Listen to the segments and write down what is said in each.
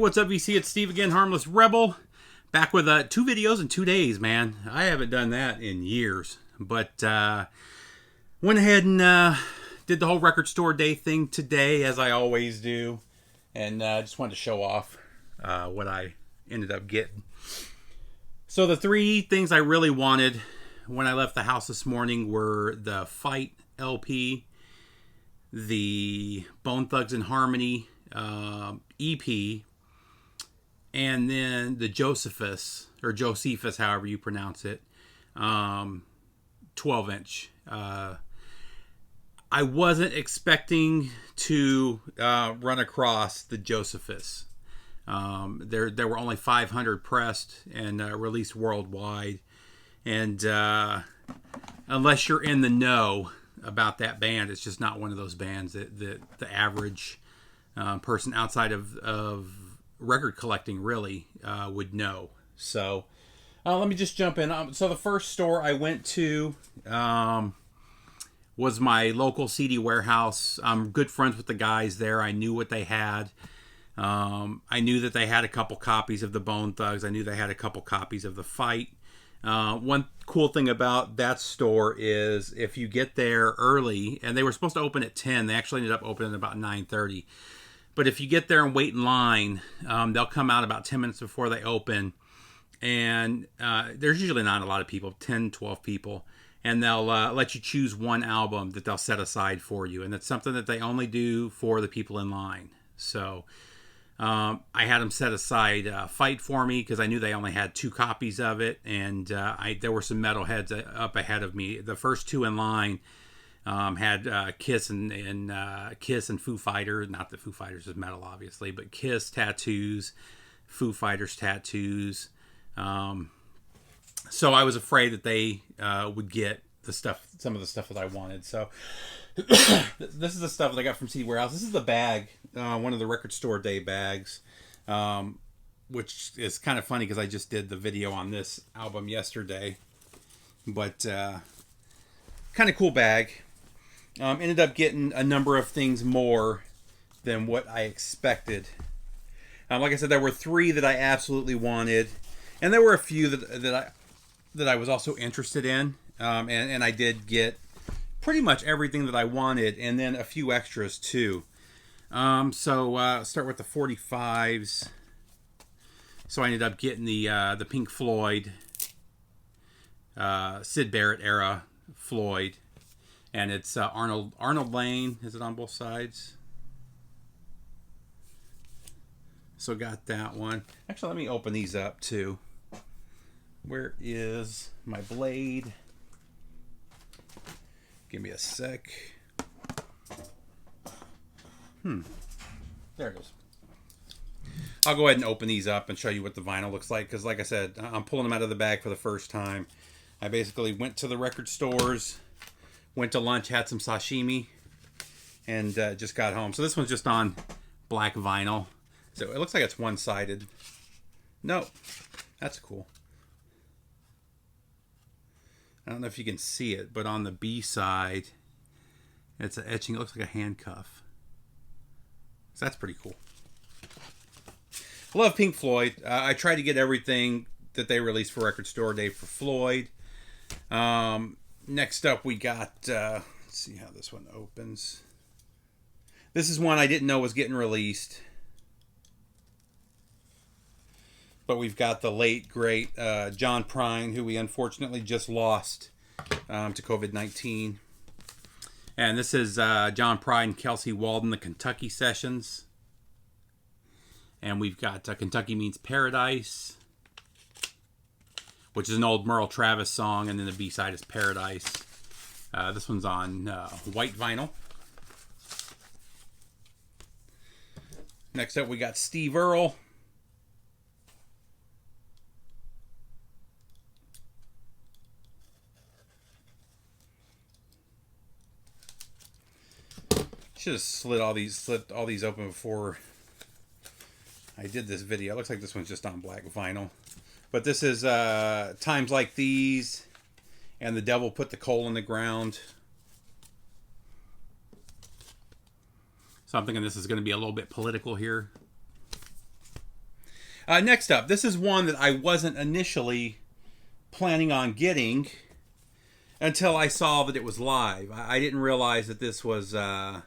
What's up, VC? It's Steve again, Harmless Rebel. Back with 2 videos in 2 days, man. I haven't done that in years. But went ahead and did the whole record store day thing today, as I always do. And just wanted to show off what I ended up getting. So the 3 things I really wanted when I left the house this morning were the Fight LP, the Bone Thugs and Harmony EP, and then the Josephus, or Josephus, however you pronounce it, 12-inch. I wasn't expecting to run across the Josephus. There were only 500 pressed and released worldwide. And unless you're in the know about that band, it's just not one of those bands that the average person outside of record collecting really would know. So let me just jump in. So the first store I went to was my local CD warehouse. I'm good friends with the guys there. I knew what they had. I knew that they had a couple copies of the Bone Thugs. I knew they had a couple copies of the Fight. One cool thing about that store is if you get there early, and they were supposed to open at 10, they actually ended up opening at about 9:30. But if you get there and wait in line, they'll come out about 10 minutes before they open. And there's usually not a lot of people, 10, 12 people. And they'll let you choose one album that they'll set aside for you. And that's something that they only do for the people in line. So I had them set aside Fight for me because I knew they only had 2 copies of it. And there were some metalheads up ahead of me. The first 2 in line had Kiss and Kiss and Foo Fighters. Not that Foo Fighters is metal, obviously, but Kiss tattoos, Foo Fighters tattoos. So I was afraid that they would get some of the stuff that I wanted. So this is the stuff that I got from CD Warehouse. This is the bag, one of the record store day bags, which is kind of funny because I just did the video on this album yesterday. But kind of cool bag. Ended up getting a number of things more than what I expected. Like I said, there were 3 that I absolutely wanted, and there were a few that I was also interested in, and I did get pretty much everything that I wanted, and then a few extras too. So start with the 45s. So I ended up getting the Pink Floyd, Syd Barrett era Floyd. And it's Arnold Lane. Is it on both sides? So got that one. Actually, let me open these up too. Where is my blade? Give me a sec. There it is. I'll go ahead and open these up and show you what the vinyl looks like. Because like I said, I'm pulling them out of the bag for the first time. I basically went to the record stores, went to lunch, had some sashimi, and just got home. So this one's just on black vinyl. So it looks like it's one-sided. No, that's cool. I don't know if you can see it, but on the B side, it's an etching. It looks like a handcuff. So that's pretty cool. I love Pink Floyd. I try to get everything that they released for Record Store Day for Floyd. Next up, we got, let's see how this one opens. This is one I didn't know was getting released. But we've got the late, great John Prine, who we unfortunately just lost to COVID-19. And this is John Prine and Kelsey Walden, the Kentucky Sessions. And we've got Kentucky Means Paradise, which is an old Merle Travis song, and then the B-side is Paradise. This one's on white vinyl. Next up, we got Steve Earle. Should have slit all these open before I did this video. It looks like this one's just on black vinyl. But this is Times Like These and The Devil Put the Coal in the Ground. So I'm thinking this is going to be a little bit political here. Next up, this is one that I wasn't initially planning on getting until I saw that it was live. I didn't realize that this was a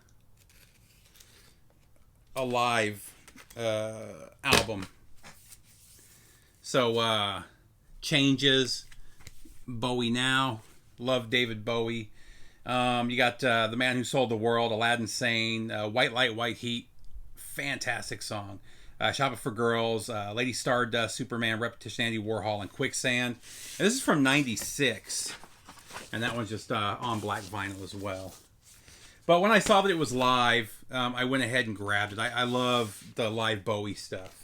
live album. So, Changes, Bowie Now, love David Bowie. You got The Man Who Sold the World, Aladdin Sane, White Light, White Heat, fantastic song. Shop It for Girls, Lady Stardust, Superman, Repetition, Andy Warhol, and Quicksand. And this is from '96, and that one's just on black vinyl as well. But when I saw that it was live, I went ahead and grabbed it. I love the live Bowie stuff.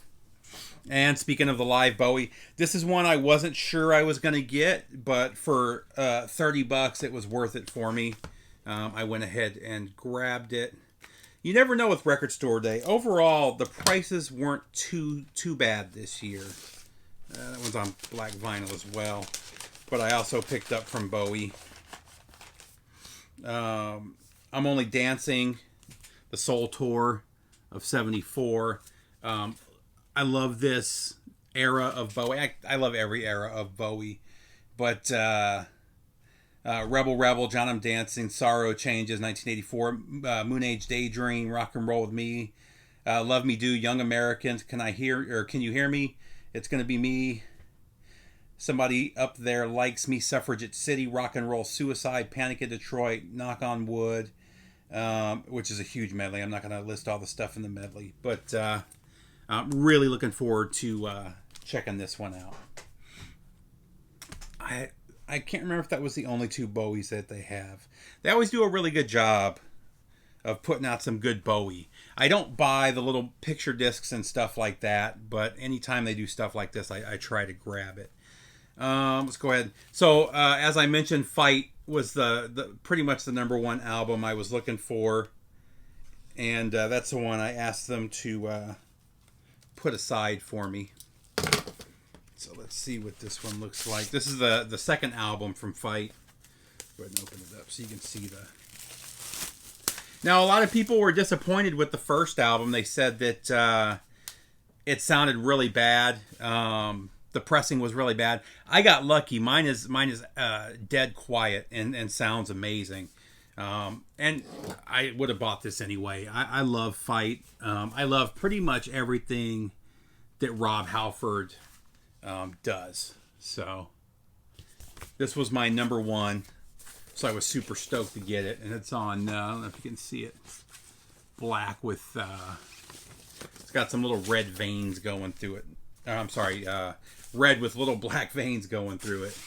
And speaking of the live Bowie, this is one I wasn't sure I was going to get, but for $30, it was worth it for me. I went ahead and grabbed it. You never know with Record Store Day. Overall, the prices weren't too bad this year. That one's on black vinyl as well. But I also picked up from Bowie. I'm Only Dancing, the Soul Tour of '74. I love this era of Bowie. I love every era of Bowie. But Rebel Rebel, John I'm Dancing, Sorrow Changes, 1984, Moon Age Daydream, Rock and Roll with Me, Love Me Do, Young Americans, Can You Hear Me? It's Gonna Be Me. Somebody Up There Likes Me, Suffragette City, Rock and Roll Suicide, Panic in Detroit, Knock on Wood, which is a huge medley. I'm not going to list all the stuff in the medley, but I'm really looking forward to checking this one out. I can't remember if that was the only two Bowies that they have. They always do a really good job of putting out some good Bowie. I don't buy the little picture discs and stuff like that, but anytime they do stuff like this, I try to grab it. Let's go ahead. So, as I mentioned, Fight was the pretty much the number one album I was looking for, and that's the one I asked them to put aside for me. So let's see what this one looks like. This is the second album from Fight. Go ahead and open it up so you can see the... Now, a lot of people were disappointed with the first album. They said that it sounded really bad. The pressing was really bad. I got lucky. Mine is dead quiet and sounds amazing. And I would have bought this anyway. I love Fight. I love pretty much everything that Rob Halford does. So this was my number one. So I was super stoked to get it. And it's on, I don't know if you can see it, black with, it's got some little red veins going through it. I'm sorry, red with little black veins going through it.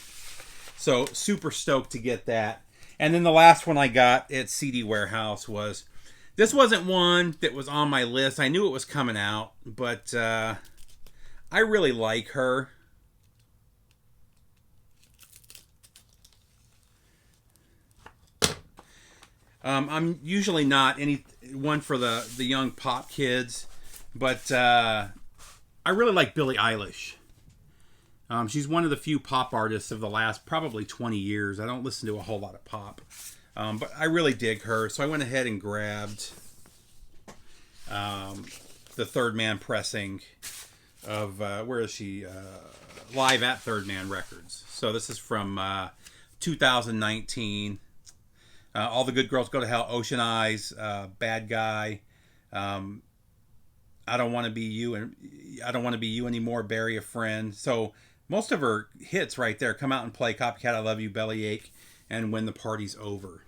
So super stoked to get that. And then the last one I got at CD Warehouse was, this wasn't one that was on my list. I knew it was coming out, but I really like her. I'm usually not one for the young pop kids, but I really like Billie Eilish. She's one of the few pop artists of the last probably 20 years. I don't listen to a whole lot of pop, but I really dig her. So I went ahead and grabbed the Third Man pressing of, where is she? Live at Third Man Records. So this is from 2019. All the Good Girls Go to Hell, Ocean Eyes, Bad Guy, I Don't Want to Be You, and I Don't Want to Be You Anymore, Bury a Friend. So most of her hits right there, Come Out and Play, Copycat, I Love You, Bellyache, and When the Party's Over.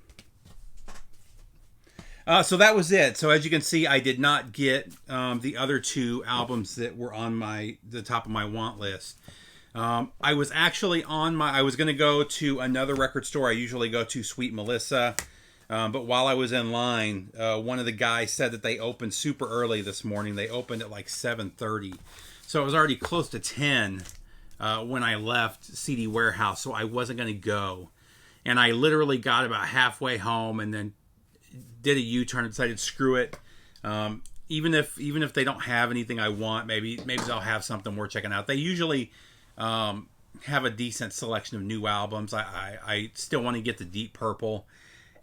So that was it. So as you can see, I did not get the other two albums that were on the top of my want list. I was actually I was going to go to another record store I usually go to, Sweet Melissa. But while I was in line, one of the guys said that they opened super early this morning. They opened at like 7:30. So it was already close to 10 when I left CD Warehouse. So I wasn't going to go. And I literally got about halfway home and then did a U-turn and decided, screw it. Even if they don't have anything I want, maybe they'll have something worth checking out. They usually have a decent selection of new albums. I still want to get the Deep Purple,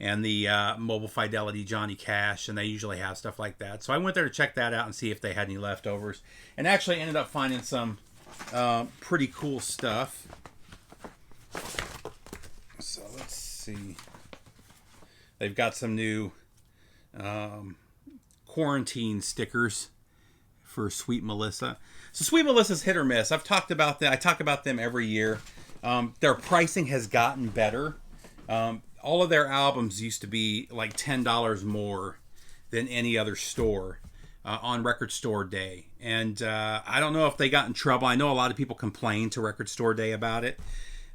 and the Mobile Fidelity Johnny Cash, and they usually have stuff like that. So I went there to check that out and see if they had any leftovers, and actually ended up finding some pretty cool stuff. So let's see. They've got some new quarantine stickers for Sweet Melissa. So Sweet Melissa's hit or miss. I've talked about that. I talk about them every year. Their pricing has gotten better. All of their albums used to be like $10 more than any other store on Record Store Day. And I don't know if they got in trouble. I know a lot of people complained to Record Store Day about it.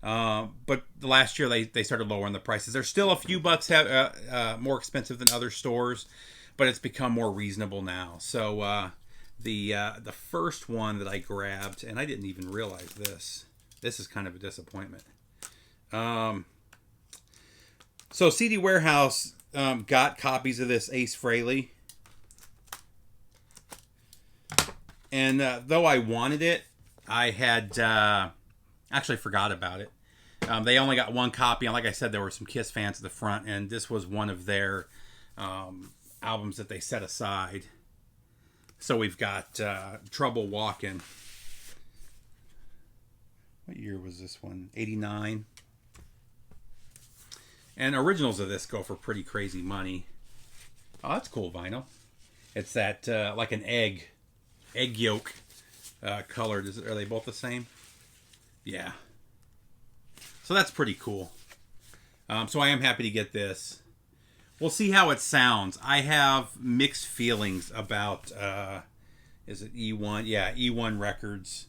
But last year they started lowering the prices. They're still a few bucks more expensive than other stores, but it's become more reasonable now. So the first one that I grabbed, and I didn't even realize this. This is kind of a disappointment. So CD Warehouse got copies of this Ace Frehley. And though I wanted it, I had actually forgot about it. They only got one copy, and like I said, there were some Kiss fans at the front, and this was one of their albums that they set aside. So we've got Trouble Walking. What year was this one? 89. And originals of this go for pretty crazy money. Oh, that's cool vinyl. It's that like an egg yolk colored. Are they both the same? Yeah. So that's pretty cool. So I am happy to get this. We'll see how it sounds. I have mixed feelings about, is it E1? Yeah, E1 Records.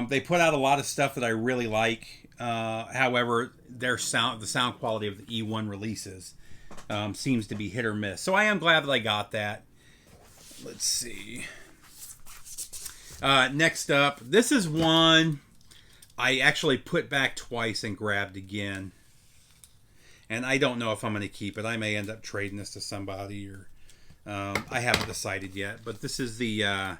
They put out a lot of stuff that I really like. However, the sound quality of the E1 releases seems to be hit or miss. So I am glad that I got that. Let's see. Next up, this is one I actually put back twice and grabbed again. And I don't know if I'm going to keep it. I may end up trading this to somebody, or I haven't decided yet. But this is the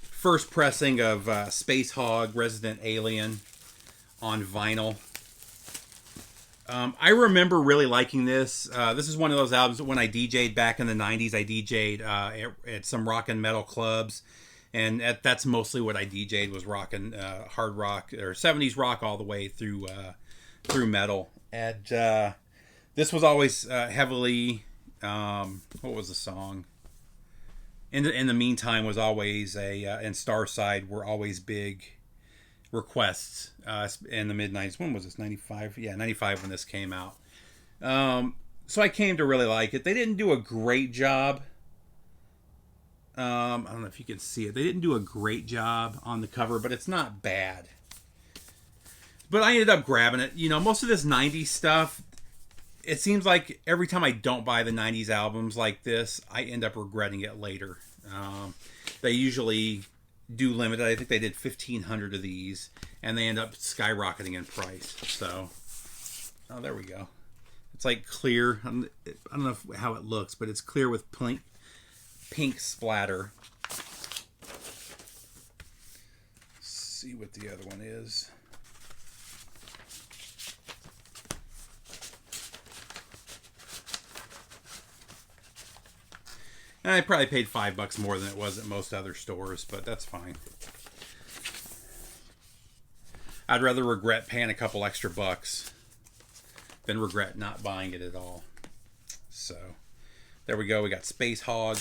first pressing of Space Hog Resident Alien on vinyl. I remember really liking this. This is one of those albums when I DJ'd back in the 90s. I DJ'd at some rock and metal clubs. And that's mostly what I DJ'd, was rock and hard rock, or 70s rock all the way through metal. And this was always heavily, what was the song? In the meantime was always and Starside were always big requests in the mid 90s. When was this? 95? Yeah, 95 when this came out. So I came to really like it. They didn't do a great job. I don't know if you can see it. They didn't do a great job on the cover, but it's not bad. But I ended up grabbing it. You know, most of this 90s stuff, it seems like every time I don't buy the 90s albums like this, I end up regretting it later. They usually do limited. I think they did 1,500 of these, and they end up skyrocketing in price. So, oh, there we go. It's like clear. I don't know how it looks, but it's clear with pink splatter. Let's see what the other one is. And I probably paid $5 more than it was at most other stores, but that's fine. I'd rather regret paying a couple extra bucks than regret not buying it at all. So, there we go. We got Space Hog.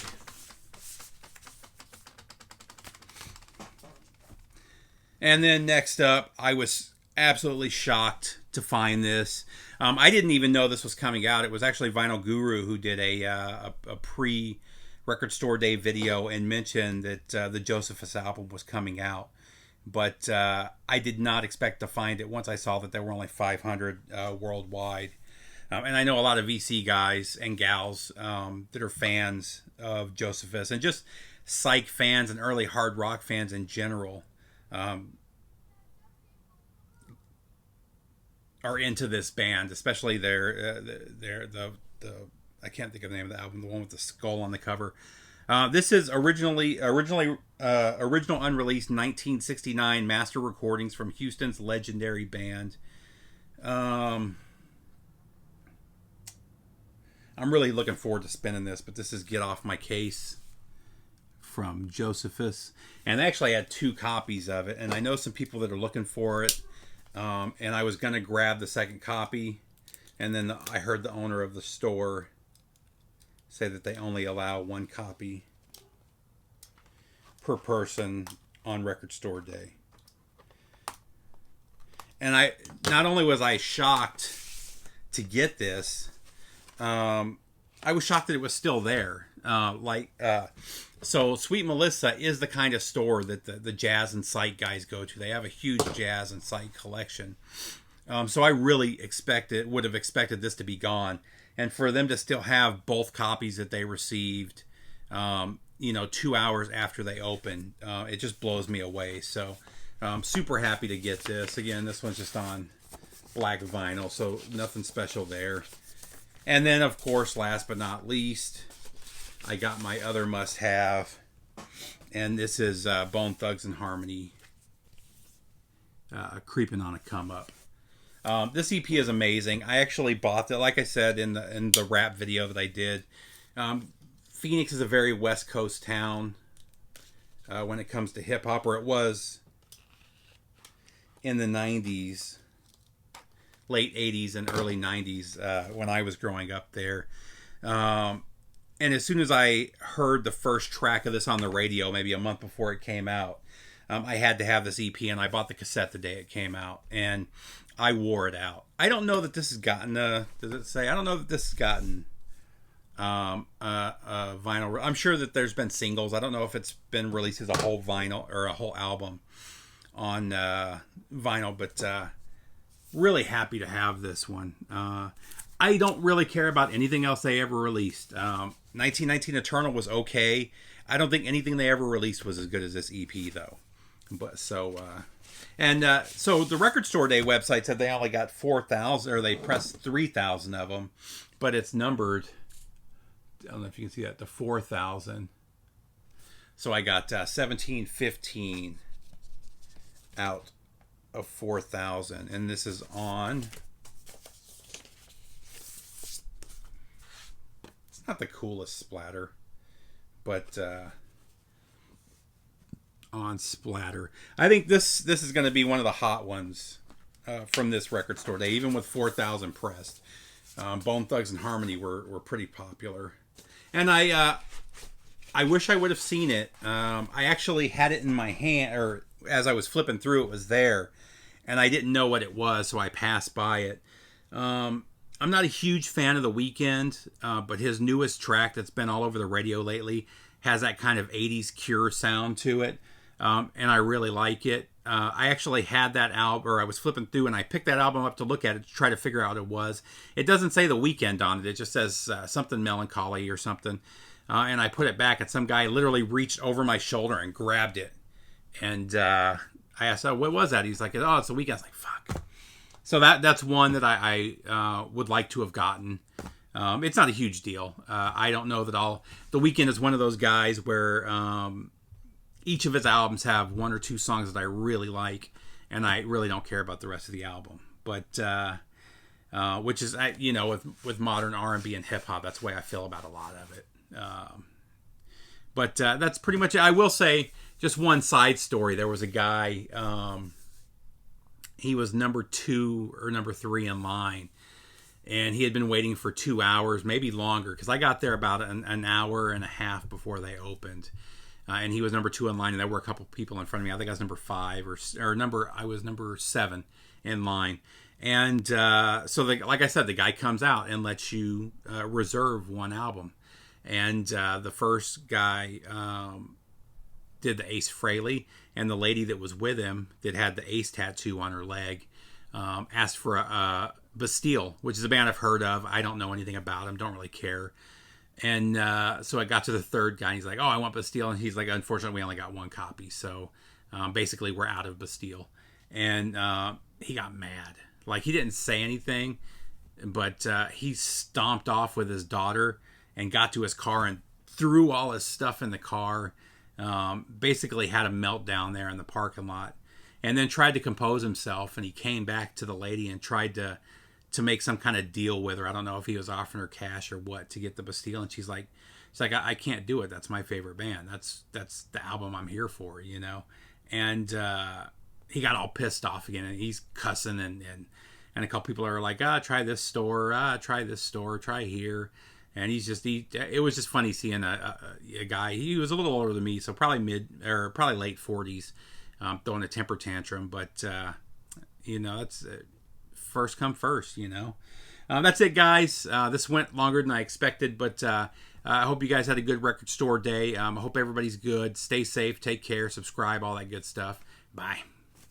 And then next up, I was absolutely shocked to find this. I didn't even know this was coming out. It was actually Vinyl Guru who did a pre-Record Store Day video and mentioned that the Josephus album was coming out. But I did not expect to find it once I saw that there were only 500 worldwide. And I know a lot of VC guys and gals that are fans of Josephus, and just psych fans and early hard rock fans in general. Are into this band, especially the I can't think of the name of the album, the one with the skull on the cover. This is original unreleased 1969 master recordings from Houston's legendary band. I'm really looking forward to spinning this, but this is Get Off My Case from Josephus. And they actually had 2 copies of it, and I know some people that are looking for it. And I was going to grab the second copy, and then I heard the owner of the store say that they only allow 1 copy per person on record store day. And I not only was I shocked to get this, I was shocked that it was still there. So Sweet Melissa is the kind of store that the Jazz and Sight guys go to. They have a huge Jazz and Sight collection. So I really would have expected this to be gone. And for them to still have both copies that they received, 2 hours after they opened, it just blows me away. So I'm super happy to get this. Again, this one's just on black vinyl, so nothing special there. And then, of course, last but not least, I got my other must-have, and this is Bone Thugs and Harmony, Creeping on a Come Up. This EP is amazing. I actually bought it, like I said in the rap video that I did. Phoenix is a very West Coast town when it comes to hip hop, or it was in the 90s, late 80s and early 90s when I was growing up there. And as soon as I heard the first track of this on the radio, maybe a month before it came out, I had to have this EP, and I bought the cassette the day it came out, and I wore it out. I don't know that this has gotten does it say? I don't know that this has gotten vinyl. I'm sure that there's been singles. I don't know if it's been released as a whole vinyl or a whole album on vinyl, but really happy to have this one. I don't really care about anything else they ever released. 1919 Eternal was okay. I don't think anything they ever released was as good as this EP, though. But so the Record Store Day website said they only got 4,000, or they pressed 3,000 of them, but it's numbered. I don't know if you can see that, to 4,000. So I got 1715 out of 4,000, and this is on. It's not the coolest splatter, but on Splatter, I think this is going to be one of the hot ones from this Record Store Day, even with 4,000 pressed. Bone Thugs and Harmony were pretty popular, and I wish I would have seen it. I actually had it in my hand, or as I was flipping through, it was there, and I didn't know what it was, so I passed by it. I'm not a huge fan of The Weeknd, but his newest track that's been all over the radio lately has that kind of 80s Cure sound to it, and I really like it. I actually had that album, or I was flipping through, and I picked that album up to look at it to try to figure out what it was. It doesn't say The Weeknd on it. It just says something melancholy or something, and I put it back, and some guy literally reached over my shoulder and grabbed it, and I asked, "Oh, what was that?" He's like, "Oh, it's The Weeknd." I was like, "Fuck." So that's one that I would like to have gotten. It's not a huge deal. I don't know that The Weeknd is one of those guys where each of his albums have 1 or 2 songs that I really like, and I really don't care about the rest of the album. But which is, with modern R&B and hip hop, that's the way I feel about a lot of it. But that's pretty much it. I will say just one side story. There was a guy. He was number 2 or number 3 in line, and he had been waiting for 2 hours, maybe longer, because I got there about an hour and a half before they opened, and he was number 2 in line, and there were a couple people in front of me. I think I was number 5 I was number 7 in line, and so like I said, the guy comes out and lets you reserve one album, and the first guy did the Ace Frehley, and the lady that was with him that had the Ace tattoo on her leg asked for a Bastille, which is a band I've heard of. I don't know anything about them, don't really care. And so I got to the third guy, and he's like, "Oh, I want Bastille," and he's like, "Unfortunately, we only got 1 copy, so basically we're out of Bastille." And he got mad. Like, he didn't say anything, but he stomped off with his daughter and got to his car and threw all his stuff in the car. Basically had a meltdown there in the parking lot, and then tried to compose himself, and he came back to the lady and tried to to make some kind of deal with her. I don't know if he was offering her cash or what to get the Bastille, and she's like, I can't do it. That's my favorite band. That's the album I'm here for, you know. And he got all pissed off again, and he's cussing, and a couple people are like, try this store, try here. And it was just funny seeing a guy. He was a little older than me, so probably probably late 40s, throwing a temper tantrum. But you know, that's first come first. You know, that's it, guys. This went longer than I expected, but I hope you guys had a good record store day. I hope everybody's good. Stay safe, take care, subscribe, all that good stuff. Bye.